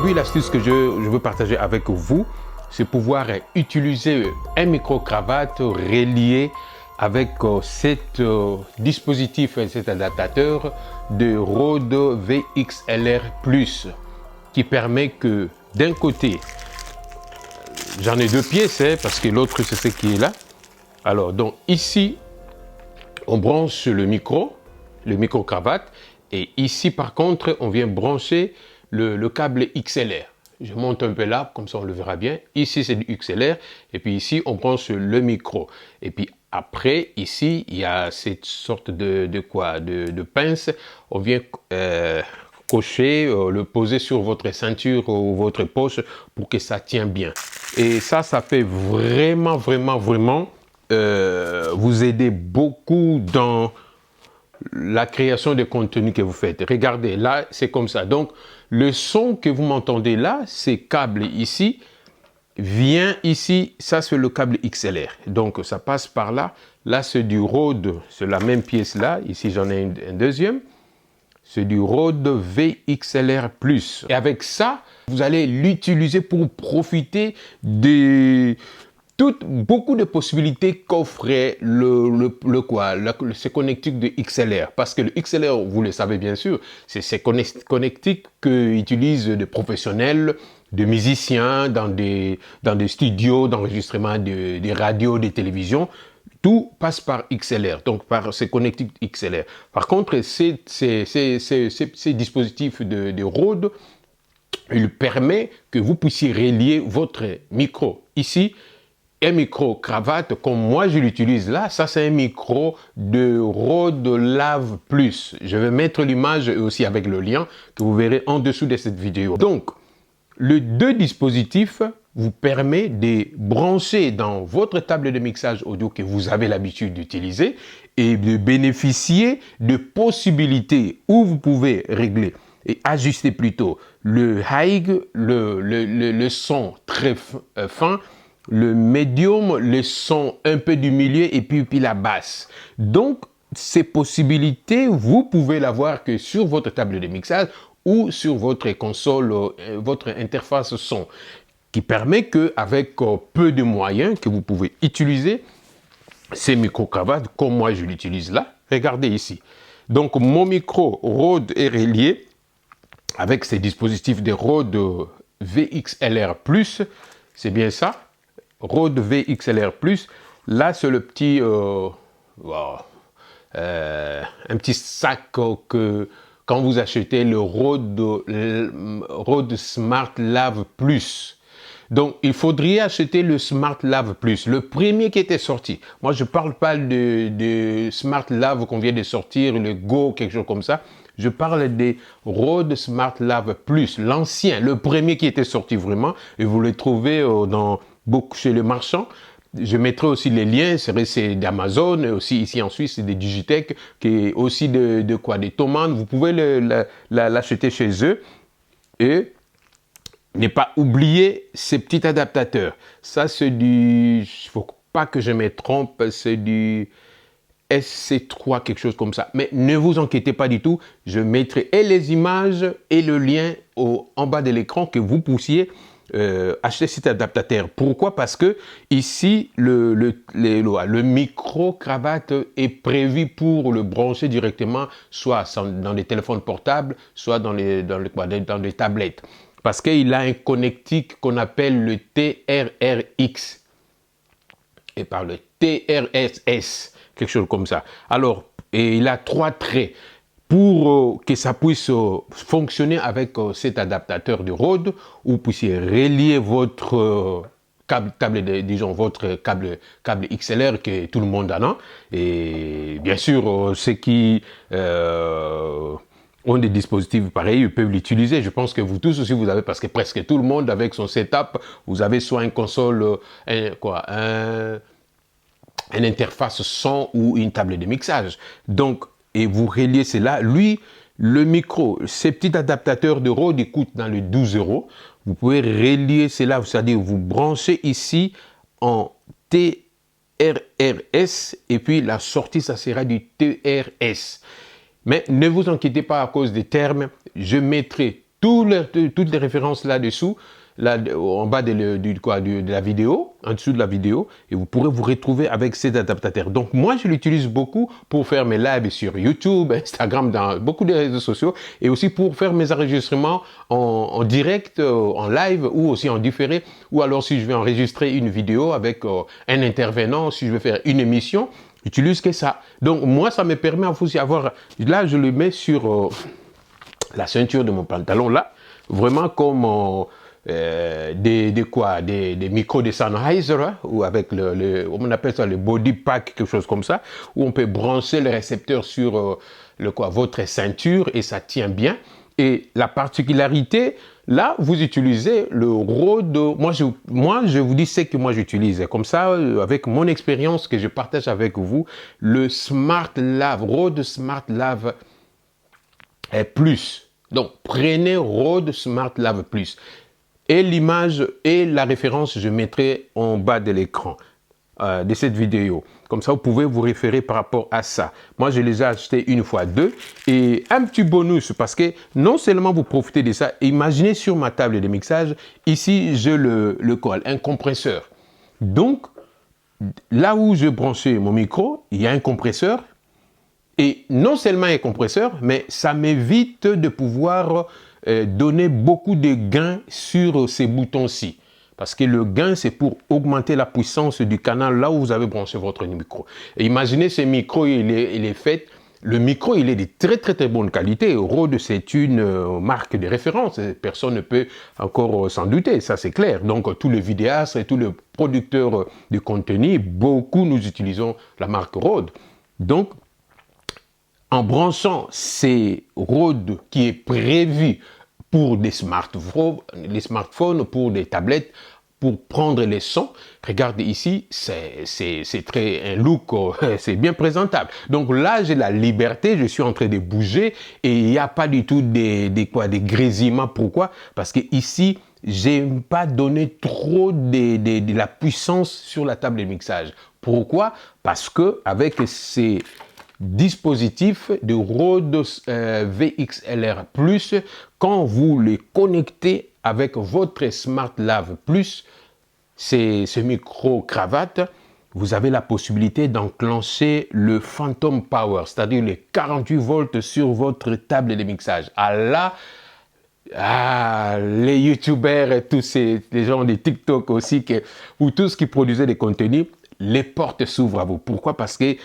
Aujourd'hui, l'astuce que je veux partager avec vous, c'est pouvoir utiliser un micro-cravate relié avec cet dispositif, cet adaptateur de Rode VXLR+, qui permet que d'un côté, j'en ai deux pièces, parce que l'autre c'est ce qui est là. Alors, donc ici, on branche le micro-cravate, et ici par contre, on vient brancher le câble XLR. Je monte un peu là, comme ça on le verra bien. Ici c'est du XLR, et puis ici on branche le micro. Et puis après, ici, il y a cette sorte de pince. On vient cocher, le poser sur votre ceinture ou votre poche pour que ça tienne bien. Et ça fait vraiment vous aider beaucoup dans la création de contenu que vous faites. Regardez, là, c'est comme ça. Donc, le son que vous m'entendez là, ces câbles ici, vient ici, ça c'est le câble XLR. Donc, ça passe par là. Là, c'est du Rode, c'est la même pièce là. Ici, j'en ai un deuxième. C'est du Rode VXLR+. Et avec ça, vous allez l'utiliser pour profiter de beaucoup de possibilités qu'offrait ce connectique de XLR. Parce que le XLR, vous le savez bien sûr, c'est ces connectiques qu'utilisent des professionnels, des musiciens dans des studios d'enregistrement des radios, des télévisions. Tout passe par XLR, donc par ces connectiques XLR. Par contre, ces dispositifs de Rode, il permet que vous puissiez relier votre micro ici, un micro-cravate comme moi je l'utilise là, ça c'est un micro de Rode Lav Plus. Je vais mettre l'image aussi avec le lien que vous verrez en dessous de cette vidéo. Donc, les deux dispositifs vous permettent de brancher dans votre table de mixage audio que vous avez l'habitude d'utiliser et de bénéficier de possibilités où vous pouvez régler et ajuster plutôt le high, le son très fin, le médium, le son un peu du milieu et puis la basse. Donc, ces possibilités, vous pouvez l'avoir que sur votre table de mixage ou sur votre console, votre interface son, qui permet qu'avec peu de moyens que vous pouvez utiliser ces micro-cravates comme moi je l'utilise là. Regardez ici. Donc, mon micro Rode est relié avec ces dispositifs de Rode VXLR+, c'est bien ça. Rode VXLR+, là c'est le petit, un petit sac que quand vous achetez le Rode Smart Lav Plus. Donc, il faudrait acheter le Smart Lav Plus, le premier qui était sorti. Moi, je ne parle pas de Smart Lav qu'on vient de sortir, le Go, quelque chose comme ça. Je parle des Rode Smart Lav Plus, l'ancien, le premier qui était sorti vraiment. Et vous le trouvez chez les marchands. Je mettrai aussi les liens, c'est d'Amazon, aussi ici en Suisse, c'est des Digitech, qui est aussi des Thomann. Vous pouvez l'acheter chez eux. Et ne pas oublier ces petits adaptateurs. Ça, c'est il ne faut pas que je me trompe, c'est du SC3, quelque chose comme ça. Mais ne vous inquiétez pas du tout, je mettrai et les images et le lien en bas de l'écran que vous puissiez acheter cet adaptateur. Pourquoi? Parce que ici, le micro-cravate est prévu pour le brancher directement, soit dans les téléphones portables, soit dans les tablettes. Parce qu'il a un connectique qu'on appelle le TRRX. Et par le TRSS, quelque chose comme ça. Alors, et il a 3 traits. Pour que ça puisse fonctionner avec cet adaptateur de Rode, vous puissiez relier votre votre câble XLR que tout le monde en a. Et bien sûr, ceux qui ont des dispositifs pareils, ils peuvent l'utiliser. Je pense que vous tous aussi, vous avez, parce que presque tout le monde avec son setup, vous avez soit une console, une interface son ou une table de mixage. Donc, et vous reliez cela. Lui, le micro, ces petits adaptateurs de Rode, ils coûtent dans les 12 €. Vous pouvez relier cela, c'est-à-dire vous branchez ici en TRRS et puis la sortie, ça sera du TRS. Mais ne vous inquiétez pas à cause des termes, je mettrai toutes les références là-dessous, là, en bas de la vidéo, en dessous de la vidéo, et vous pourrez vous retrouver avec cet adaptateur. Donc moi, je l'utilise beaucoup pour faire mes lives sur YouTube, Instagram, dans beaucoup de réseaux sociaux, et aussi pour faire mes enregistrements en direct, en live, ou aussi en différé, ou alors si je vais enregistrer une vidéo avec un intervenant, si je veux faire une émission, j'utilise que ça. Donc moi, ça me permet aussi d'avoir, là, je le mets sur la ceinture de mon pantalon, là, vraiment comme des micros de Sennheiser, hein, ou avec on appelle ça le body pack, quelque chose comme ça, où on peut brancher le récepteur sur votre ceinture et ça tient bien. Et la particularité, là, vous utilisez le Rode. Moi, je vous dis ce que moi j'utilise. Comme ça, avec mon expérience que je partage avec vous, le Smart Lav, Rode Smart Lav Plus. Donc, prenez Rode Smart Lav Plus. Et l'image et la référence, je mettrai en bas de l'écran de cette vidéo. Comme ça, vous pouvez vous référer par rapport à ça. Moi, je les ai achetés une fois deux. Et un petit bonus, parce que non seulement vous profitez de ça, imaginez sur ma table de mixage, ici, j'ai le coil, un compresseur. Donc, là où je branchais mon micro, il y a un compresseur. Et non seulement un compresseur, mais ça m'évite de pouvoir donner beaucoup de gains sur ces boutons-ci. Parce que le gain, c'est pour augmenter la puissance du canal là où vous avez branché votre micro. Et imaginez ce micro, il est fait. Le micro, il est de très très très bonne qualité. Rode, c'est une marque de référence. Personne ne peut encore s'en douter, ça c'est clair. Donc tous les vidéastes et tous les producteurs de contenu, beaucoup nous utilisons la marque Rode. Donc, en branchant ces Rode qui est prévu pour des smartphones, pour des tablettes, pour prendre les sons, regardez ici, c'est très un look, c'est bien présentable. Donc là, j'ai la liberté, je suis en train de bouger et il n'y a pas du tout des grésillements. Pourquoi? Parce que ici, j'aime pas donner trop de la puissance sur la table de mixage. Pourquoi? Parce que avec ces dispositif de Rode VXLR+, quand vous les connectez avec votre Smart Lav Plus, c'est ce micro-cravate, vous avez la possibilité d'enclencher le Phantom Power, c'est-à-dire les 48 volts sur votre table de mixage. Les youtubeurs et tous les gens de TikTok aussi, ou tous qui produisaient des contenus, les portes s'ouvrent à vous. Pourquoi? Parce que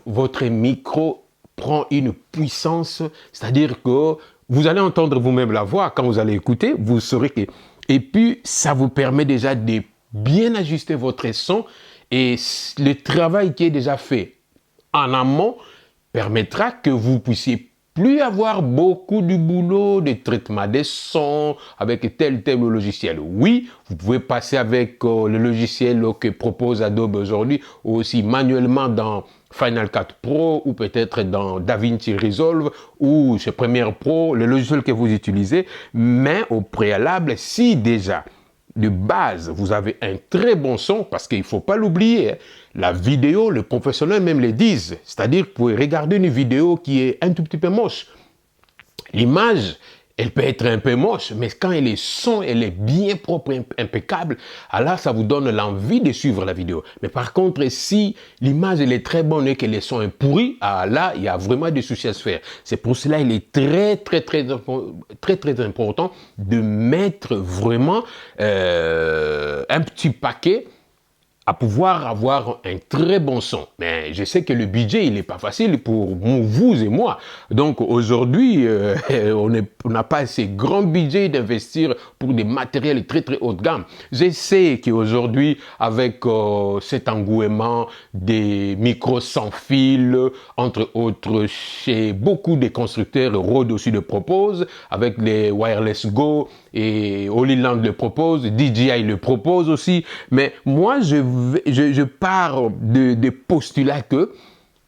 votre micro prend une puissance, c'est-à-dire que vous allez entendre vous-même la voix quand vous allez écouter, vous saurez que... Et puis, ça vous permet déjà de bien ajuster votre son et le travail qui est déjà fait en amont permettra que vous puissiez plus avoir beaucoup de boulot, de traitement des sons avec tel logiciel. Oui, vous pouvez passer avec le logiciel que propose Adobe aujourd'hui, ou aussi manuellement dans Final Cut Pro, ou peut-être dans DaVinci Resolve, ou chez Premiere Pro, le logiciel que vous utilisez. Mais au préalable, si déjà de base, vous avez un très bon son, parce qu'il ne faut pas l'oublier, hein. La vidéo, les professionnels même le disent, c'est-à-dire que vous pouvez regarder une vidéo qui est un tout petit peu moche. L'image, elle peut être un peu moche, mais quand elle est son, elle est bien propre, impeccable, alors ça vous donne l'envie de suivre la vidéo. Mais par contre, si l'image elle est très bonne et que les sons sont pourris, là, il y a vraiment des soucis à se faire. C'est pour cela qu'il est très important de mettre vraiment un petit paquet à pouvoir avoir un très bon son. Mais je sais que le budget, il n'est pas facile pour vous et moi. Donc aujourd'hui, on n'a pas assez grand budget d'investir pour des matériels très haut de gamme. Je sais qu'aujourd'hui, avec cet engouement des micros sans fil, entre autres, chez beaucoup de constructeurs, Rode aussi le propose, avec les Wireless Go, et Holyland le propose, DJI le propose aussi. Mais moi, je pars de postulats que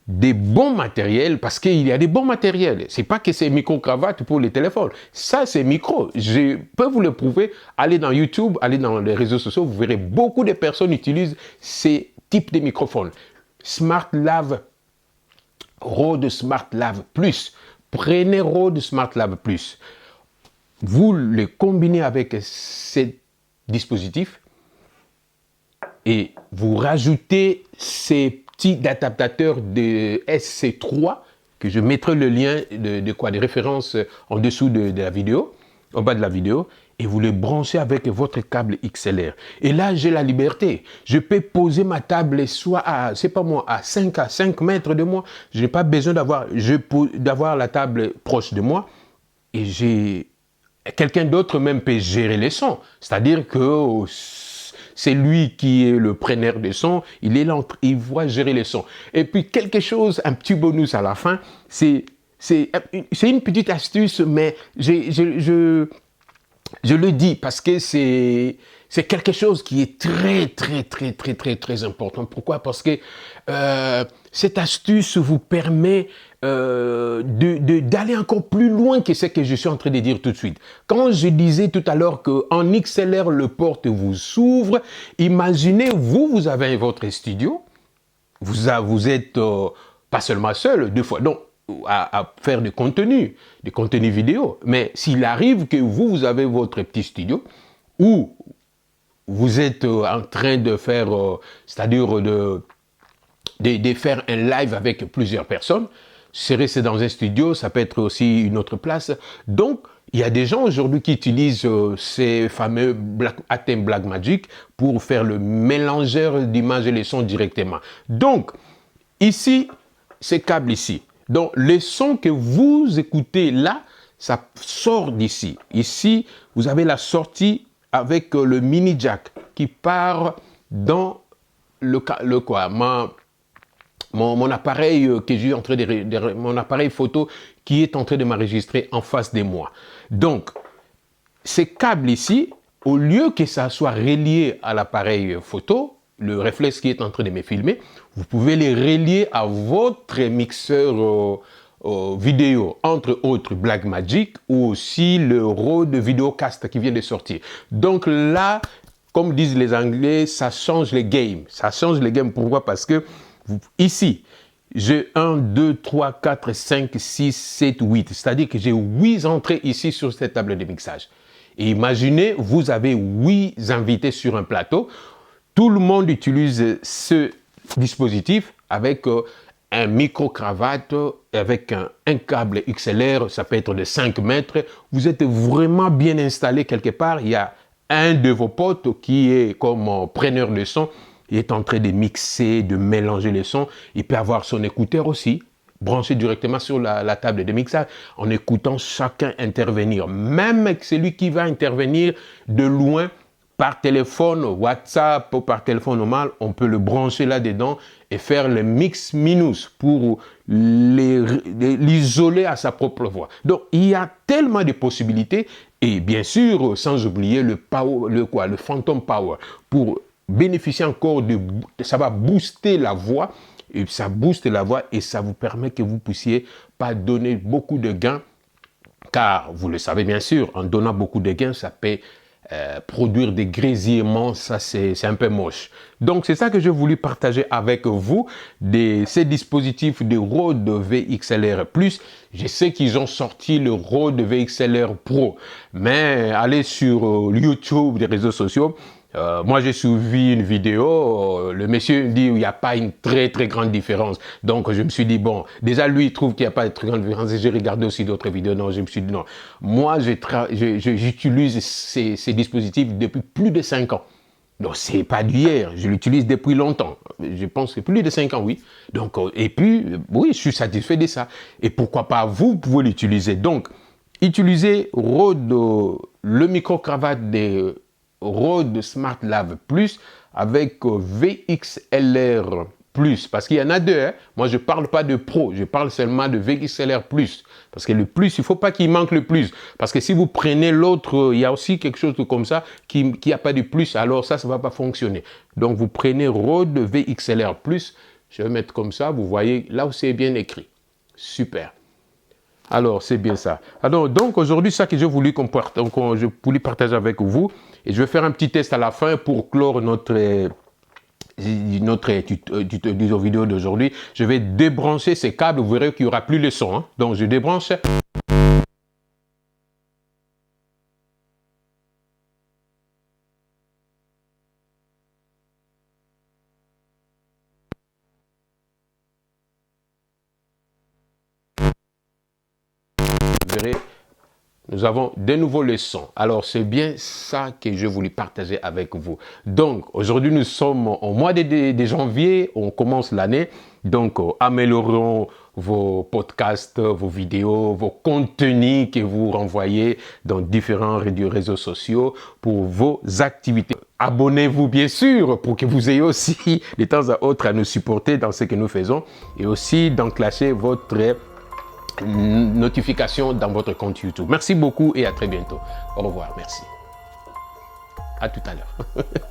des bons matériels, parce qu'il y a des bons matériels. C'est pas que c'est micro-cravate pour les téléphones. Ça, c'est micro. Je peux vous le prouver. Allez dans YouTube, allez dans les réseaux sociaux, vous verrez beaucoup de personnes utilisent ces types de microphones. Smart Lav, Rode Smart Lav Plus. Prenez Rode Smart Lav Plus. vous les combinez avec ces dispositifs et vous rajoutez ces petits adaptateurs de SC3 que je mettrai le lien de référence en dessous de la vidéo, au bas de la vidéo, et vous les branchez avec votre câble XLR. Et là, j'ai la liberté. Je peux poser ma table soit à, c'est pas moi, à 5 mètres de moi. Je n'ai pas besoin d'avoir la table proche de moi. Et quelqu'un d'autre même peut gérer les sons. C'est-à-dire que c'est lui qui est le preneur de son, il va gérer les sons. Et puis quelque chose, un petit bonus à la fin, c'est une petite astuce, mais je le dis parce que c'est quelque chose qui est très important. Pourquoi? Parce que cette astuce vous permet d'aller encore plus loin que ce que je suis en train de dire tout de suite. Quand je disais tout à l'heure qu'en XLR, le porte vous s'ouvre, imaginez, vous avez votre studio, vous êtes pas seulement seul, deux fois, donc à faire du contenu vidéo, mais s'il arrive que vous avez votre petit studio où vous êtes en train de faire, c'est-à-dire de faire un live avec plusieurs personnes, c'est dans un studio, ça peut être aussi une autre place. Donc, il y a des gens aujourd'hui qui utilisent ces fameux Atem Blackmagic pour faire le mélangeur d'images et les sons directement. Donc, ici, ces câbles ici. Donc, les sons que vous écoutez là, ça sort d'ici. Ici, vous avez la sortie avec le mini jack qui part dans mon appareil que j'ai en train mon appareil photo qui est en train de m'enregistrer en face de moi. Donc, ces câbles ici, au lieu que ça soit relié à l'appareil photo, le réflexe qui est en train de me filmer, vous pouvez les relier à votre mixeur vidéo, entre autres Blackmagic ou aussi le Rode Videocast qui vient de sortir. Donc là, comme disent les Anglais, ça change les games. Ça change les games. Pourquoi? Parce que ici, j'ai 1, 2, 3, 4, 5, 6, 7, 8. C'est-à-dire que j'ai 8 entrées ici sur cette table de mixage. Et imaginez, vous avez 8 invités sur un plateau. Tout le monde utilise ce dispositif avec un micro-cravate, avec un câble XLR, ça peut être de 5 mètres. Vous êtes vraiment bien installé quelque part. Il y a un de vos potes qui est comme preneur de son. Il est en train de mixer, de mélanger les sons. Il peut avoir son écouteur aussi, branché directement sur la table de mixage, en écoutant chacun intervenir. Même celui qui va intervenir de loin, par téléphone, WhatsApp ou par téléphone normal, on peut le brancher là-dedans et faire le mix minus pour l'isoler à sa propre voix. Donc, il y a tellement de possibilités et bien sûr, sans oublier le Phantom Power pour bénéficier encore ça va booster la voix et ça booste la voix et ça vous permet que vous puissiez pas donner beaucoup de gains car vous le savez bien sûr, en donnant beaucoup de gains, ça peut produire des grésillements, ça c'est un peu moche. Donc c'est ça que j'ai voulu partager avec vous, ces dispositifs de Rode VXLR+. Je sais qu'ils ont sorti le Rode VXLR Pro, mais allez sur YouTube, les réseaux sociaux, moi, j'ai suivi une vidéo, le monsieur me dit qu'il n'y a pas une très grande différence. Donc, je me suis dit, bon, déjà, lui, il trouve qu'il n'y a pas de très grande différence. Et j'ai regardé aussi d'autres vidéos. Non, je me suis dit, non. Moi, j'utilise ces dispositifs depuis plus de 5 ans. Donc, c'est pas d'hier. Je l'utilise depuis longtemps. Je pense que plus de 5 ans, oui. Donc, et puis, oui, je suis satisfait de ça. Et pourquoi pas, vous pouvez l'utiliser. Donc, utilisez Rode, le micro-cravate des Rode SmartLav Plus avec VXLR Plus, parce qu'il y en a deux. Hein. Moi, je ne parle pas de Pro, je parle seulement de VXLR Plus. Parce que le plus, il ne faut pas qu'il manque le plus. Parce que si vous prenez l'autre, il y a aussi quelque chose comme ça qui n'a pas de plus, alors ça ne va pas fonctionner. Donc, vous prenez Rode VXLR Plus, je vais mettre comme ça, vous voyez là où c'est bien écrit. Super. Alors, c'est bien ça. Alors, donc, aujourd'hui, ça que j'ai voulu je voulais partager avec vous. Et je vais faire un petit test à la fin pour clore notre vidéo d'aujourd'hui. Je vais débrancher ces câbles. Vous verrez qu'il n'y aura plus le son. Hein. Donc, je débranche. verrez, nous avons de nouveaux leçons. Alors, c'est bien ça que je voulais partager avec vous. Donc, aujourd'hui, nous sommes au mois de janvier, on commence l'année. Donc, améliorons vos podcasts, vos vidéos, vos contenus que vous renvoyez dans différents réseaux sociaux pour vos activités. Abonnez-vous bien sûr pour que vous ayez aussi de temps à autre à nous supporter dans ce que nous faisons et aussi d'enclencher votre notification dans votre compte YouTube. Merci beaucoup et à très bientôt. Au revoir, merci. À tout à l'heure.